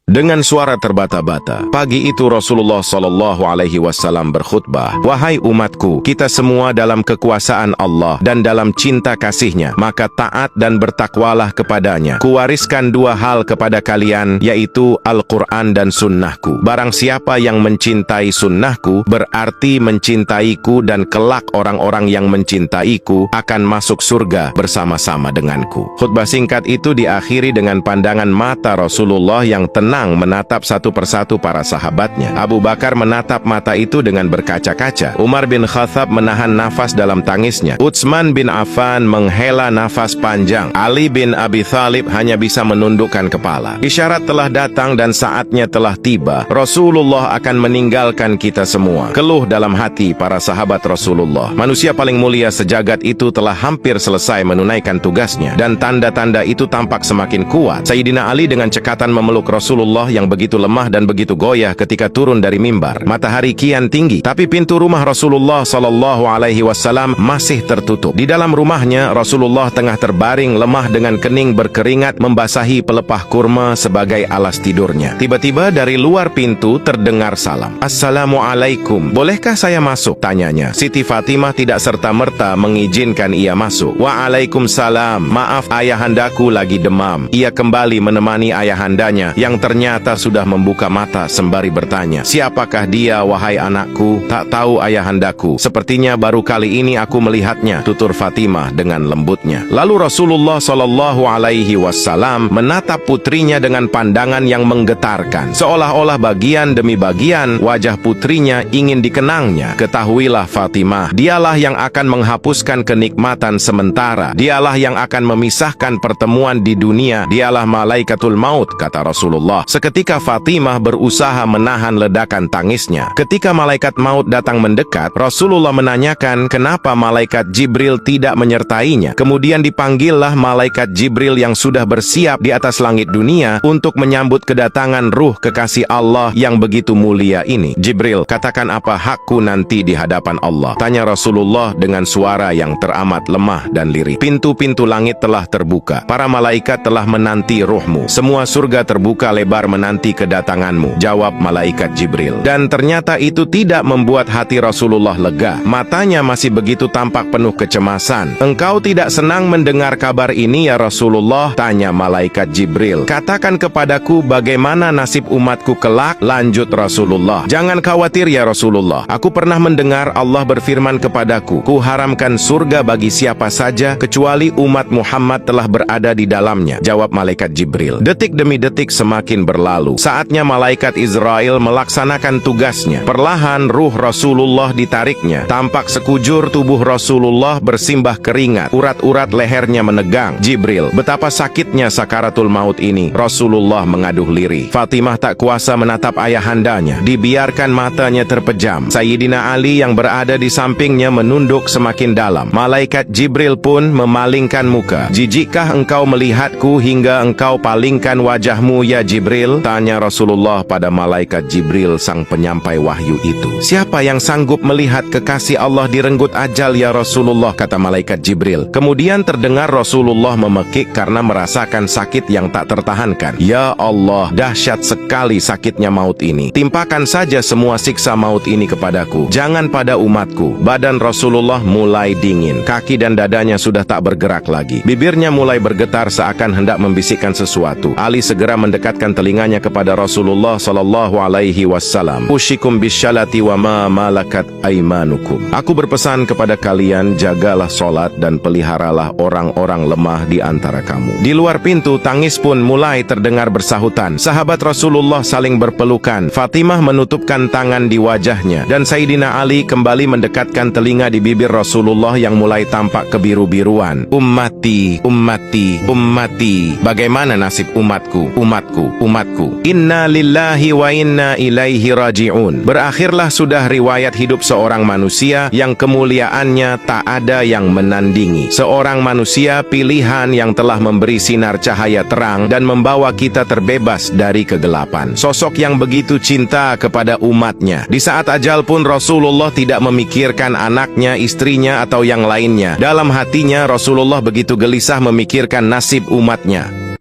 Dengan suara terbata-bata, pagi itu Rasulullah SAW berkhutbah, "Wahai umatku, kita semua dalam kekuasaan Allah dan dalam cinta kasih-Nya, maka taat dan bertakwalah kepadanya. Kuwariskan dua hal kepada kalian, yaitu Al-Quran dan sunnahku. Barang siapa yang mencintai sunnahku, berarti mencintaiku, dan kelak orang-orang yang mencintaiku akan masuk surga bersama-sama denganku." Khutbah singkat itu diakhiri dengan pandangan mata Rasulullah yang tenang menatap satu persatu para sahabatnya. Abu Bakar menatap mata itu dengan berkaca-kaca. Umar bin Khattab menahan nafas dalam tangisnya. Utsman bin Affan menghela nafas panjang. Ali bin Abi Thalib hanya bisa menundukkan kepala. Isyarat telah datang dan saatnya telah tiba. Rasulullah akan meninggalkan kita semua. Keluh dalam hati para sahabat Rasulullah. Manusia paling mulia sejagat itu telah hampir selesai menunaikan tugasnya, dan tanda-tanda itu tampak semakin kuat. Sayyidina Ali dengan cekatan memeluk Rasulullah yang begitu lemah dan begitu goyah ketika turun dari mimbar. Matahari kian tinggi, tapi pintu rumah Rasulullah SAW masih tertutup. Di dalam rumahnya, Rasulullah tengah terbaring lemah dengan kening berkeringat membasahi pelepah kurma sebagai alas tidurnya. Tiba-tiba dari luar pintu terdengar salam. "Assalamualaikum, bolehkah saya masuk?" tanyanya. Siti Fatimah tidak serta-merta mengizinkan ia masuk. "Waalaikumsalam, maaf ayahandaku lagi demam." Ia kembali menemani ayahandanya yang ternyata sudah membuka mata sembari bertanya, "Siapakah dia, wahai anakku?" "Tak tahu ayahandaku, sepertinya baru kali ini aku melihatnya," tutur Fatimah dengan lembutnya. Lalu Rasulullah SAW menatap putrinya dengan pandangan yang menggetarkan, seolah-olah bagian demi bagian wajah putrinya ingin dikenangnya. "Ketahuilah Fatimah, dialah yang akan menghapuskan kenikmatan sementara, dialah yang akan memisahkan pertemuan di dunia, dialah malaikatul maut," kata Rasulullah. Seketika Fatimah berusaha menahan ledakan tangisnya. Ketika malaikat maut datang mendekat, Rasulullah menanyakan kenapa malaikat Jibril tidak menyertainya. Kemudian dipanggillah malaikat Jibril yang sudah bersiap di atas langit dunia untuk menyambut kedatangan ruh kekasih Allah yang begitu mulia ini. "Jibril, katakan apa hakku nanti di hadapan Allah?" tanya Rasulullah dengan suara yang teramat lemah dan lirih. "Pintu-pintu langit telah terbuka. Para malaikat telah menanti ruhmu. Semua surga terbuka lebar menanti kedatanganmu," jawab malaikat Jibril. Dan ternyata itu tidak membuat hati Rasulullah lega. Matanya masih begitu tampak penuh kecemasan. "Engkau tidak senang mendengar kabar ini ya Rasulullah?" tanya malaikat Jibril. "Katakan kepadaku bagaimana nasib umatku kelak?" lanjut Rasulullah. "Jangan khawatir ya Rasulullah. Aku pernah mendengar Allah berfirman kepadaku, 'Kuharamkan surga bagi siapa saja kecuali umat Muhammad telah berada di dalamnya,'" jawab malaikat Jibril. Detik demi detik semakin berlalu. Saatnya malaikat Israel melaksanakan tugasnya. Perlahan ruh Rasulullah ditariknya. Tampak sekujur tubuh Rasulullah bersimbah keringat. Urat-urat lehernya menegang. "Jibril, betapa sakitnya sakaratul maut ini," Rasulullah mengaduh lirih. Fatimah tak kuasa menatap ayahandanya. Dibiarkan matanya terpejam. Sayyidina Ali yang berada di sampingnya menunduk semakin dalam. Malaikat Jibril pun memalingkan muka. "Jijikkah engkau melihatku hingga engkau palingkan wajahmu ya Jibril?" tanya Rasulullah pada malaikat Jibril, sang penyampai wahyu itu. "Siapa yang sanggup melihat kekasih Allah direnggut ajal ya Rasulullah?" kata malaikat Jibril. Kemudian terdengar Rasulullah memekik karena merasakan sakit yang tak tertahankan. "Ya Allah, dahsyat sekali sakitnya maut ini. Timpakan saja semua siksa maut ini kepadaku, jangan pada umatku." Badan Rasulullah mulai dingin. Kaki dan dadanya sudah tak bergerak lagi. Bibirnya mulai bergetar seakan hendak membisikkan sesuatu. Ali segera mendekatkan telinganya kepada Rasulullah SAW. "Ushikum bisyalati wa ma malakat aimanukum." Aku berpesan kepada kalian, jagalah solat dan peliharalah orang-orang lemah di antara kamu. Di luar pintu, tangis pun mulai terdengar bersahutan. Sahabat Rasulullah saling berpelukan. Fatimah menutupkan tangan di wajahnya, dan Sayyidina Ali kembali mendekatkan telinga di bibir Rasulullah yang mulai tampak kebiru-biruan. "Ummati, ummati, ummati. Bagaimana nasib umatku, umatku, umatku. Inna lillahi wa inna ilaihi raji'un." Berakhirlah sudah riwayat hidup seorang manusia yang kemuliaannya tak ada yang menandingi. Seorang manusia pilihan yang telah memberi sinar cahaya terang dan membawa kita terbebas dari kegelapan. Sosok yang begitu cinta kepada umatnya. Di saat ajal pun Rasulullah tidak memikirkan anaknya, istrinya, atau yang lainnya. Dalam hatinya Rasulullah begitu gelisah memikirkan nasib umatnya.